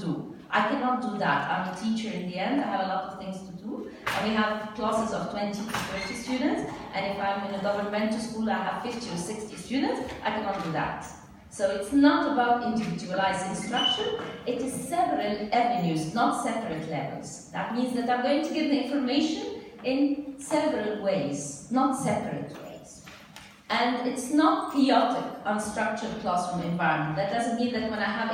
do. I cannot do that. I'm a teacher in the end. I have a lot of things to do. And we have classes of 20 to 30 students. And if I'm in a governmental school, I have 50 or 60 students. I cannot do that. So it's not about individualized instruction. It is several avenues, not separate levels. That means that I'm going to give the information in several ways, not separate ways. And it's not chaotic, unstructured classroom environment. That doesn't mean that when I have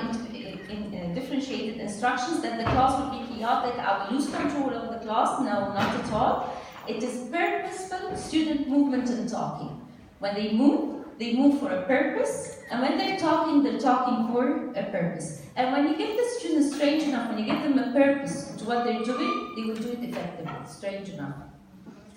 differentiated instructions that the class will be chaotic, I will lose control of the class. No, not at all. It is purposeful student movement and talking. When they move for a purpose, and when they're talking for a purpose. And when you give the students, strange enough, when you give them a purpose to what they're doing, they will do it effectively, strange enough.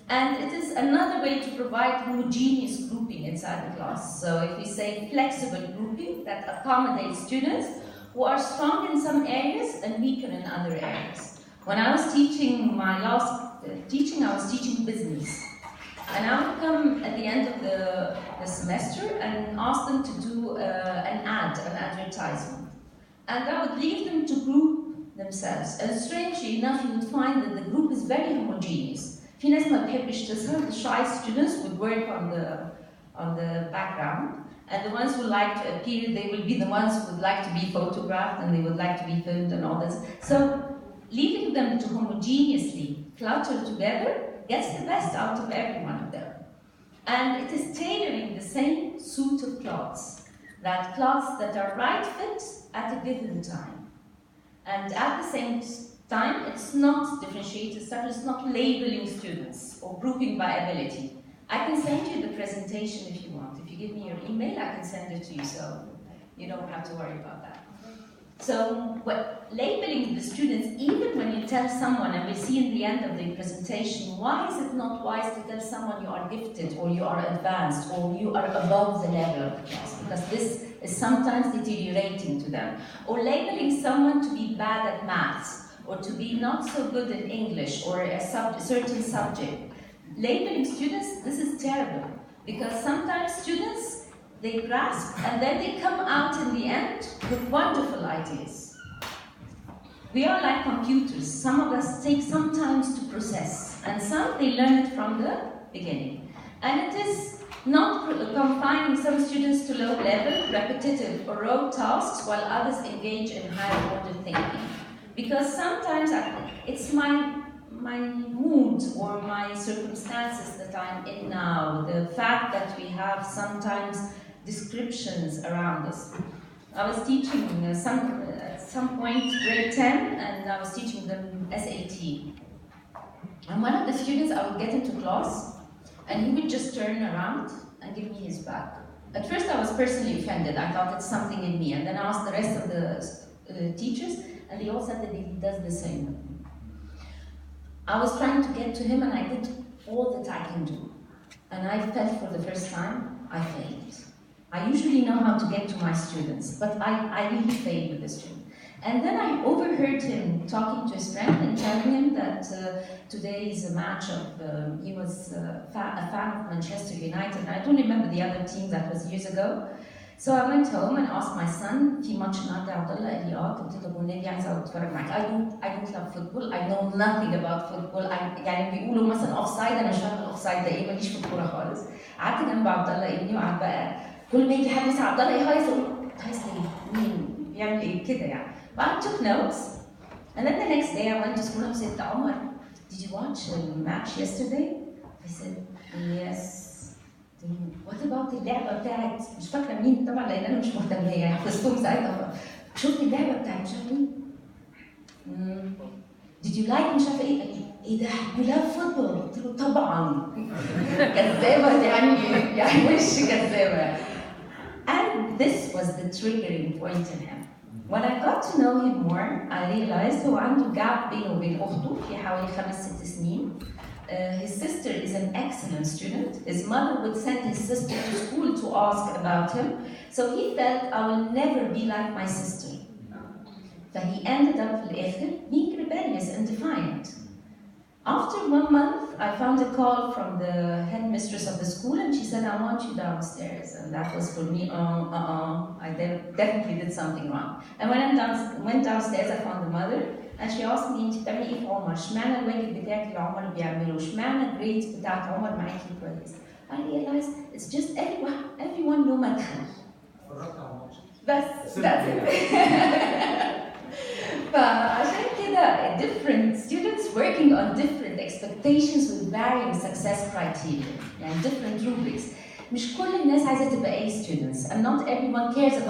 And it is another way to provide homogeneous grouping inside the class. So if we say flexible grouping, that accommodates students who are strong in some areas and weaker in other areas. When I was teaching my last teaching, I was teaching business. And I would come at the end of the semester and ask them to do an advertisement. And I would leave them to group themselves. And strangely enough, you would find that the group is very homogeneous. في ناس ما بتحبش تظهر, the shy students would work on the background. And the ones who like to appear, they will be the ones who would like to be photographed and they would like to be filmed and all this. So leaving them to homogeneously clutter together gets the best out of every one of them. And it is tailoring the same suit of clothes, that clothes that are right fit at a given time. And at the same time, it's not differentiated stuff, it's not labeling students or grouping by ability. I can send you the presentation if you want. If you give me your email, I can send it to you, so you don't have to worry about that. So, labeling the students, even when you tell someone, and we see in the end of the presentation, why is it not wise to tell someone you are gifted, or you are advanced, or you are above the level of the class? Because this is sometimes deteriorating to them. Or labeling someone to be bad at maths, or to be not so good in English, or a certain subject. Labeling students, this is terrible, because sometimes students, they grasp, and then they come out in the end with wonderful ideas. We are like computers. Some of us take some time to process, and some, they learn it from the beginning. And it is not confining some students to low level, repetitive, or rote tasks, while others engage in higher order thinking. Because sometimes it's my mood or my circumstances that I'm in now, the fact that we have sometimes descriptions around us. I was teaching at some point grade 10, and I was teaching them SAT. And one of the students, I would get into class, and he would just turn around and give me his back. At first I was personally offended. I thought it's something in me. And then I asked the rest of the teachers, and they all said that he does the same. I was trying to get to him, and I did all that I can do. And I felt for the first time, I failed. I usually know how to get to my students, but I really failed with this student. And then I overheard him talking to his friend and telling him that today is a match of, he was a fan of Manchester United. I don't remember the other team, that was years ago. So I went home and asked my son, في ماتش النهارده عبد الله قال لي قلت له والنبي عايزه اتفرج معاك. I don't love football. I know nothing about football. يعني بيقولوا مثلا اوفسايد، انا مش فاهمه الاوفسايد ده ايه، ماليش في الكوره خالص. قعدت جنب عبد الله ابني وقعد بقى كل ما يجي حد يسال عبد الله يهيص اقول هيص ليه؟ مين؟ بيعمل ايه؟ كده يعني. But I took notes. And then the next day I went to school and said to Omar, did you watch the match yesterday? I said, yes. What about اللعبة بتاعت مش فاكرة مين طبعا لأن أنا مش مهتمة يعني حفظتهم ساعتها. شفت اللعبة بتاعت مش عارفة مين؟ Did you like مش عارفة إيه؟ إيه ده؟ You love football؟ قلت له طبعا. كذابة يعني وش كذابة. And this was the triggering point in him. When I got to know him more, I realized هو عنده gap بينه وبين أخته في حوالي 5-6 سنين. His sister is an excellent student. His mother would send his sister to school to ask about him. So he felt, I will never be like my sister. So he ended up في الآخر being rebellious and defiant. After 1 month, I found a call from the headmistress of the school, and she said, "I want you downstairs." And that was for me, I definitely did something wrong. And when I went downstairs, I found the mother, and she asked me, "أنت بتعملي إيه في عمر؟ اشمعنى الواجب بتاعك اللي عمر بيعمله؟ اشمعنى الجريدز بتاعت عمر معاكي كويس؟" I realized it's just everyone له مدخل. بس that's it. فعشان كده different students working on different expectations with varying success criteria, يعني different rubrics. مش كل الناس عايزة تبقى A students, and not everyone cares about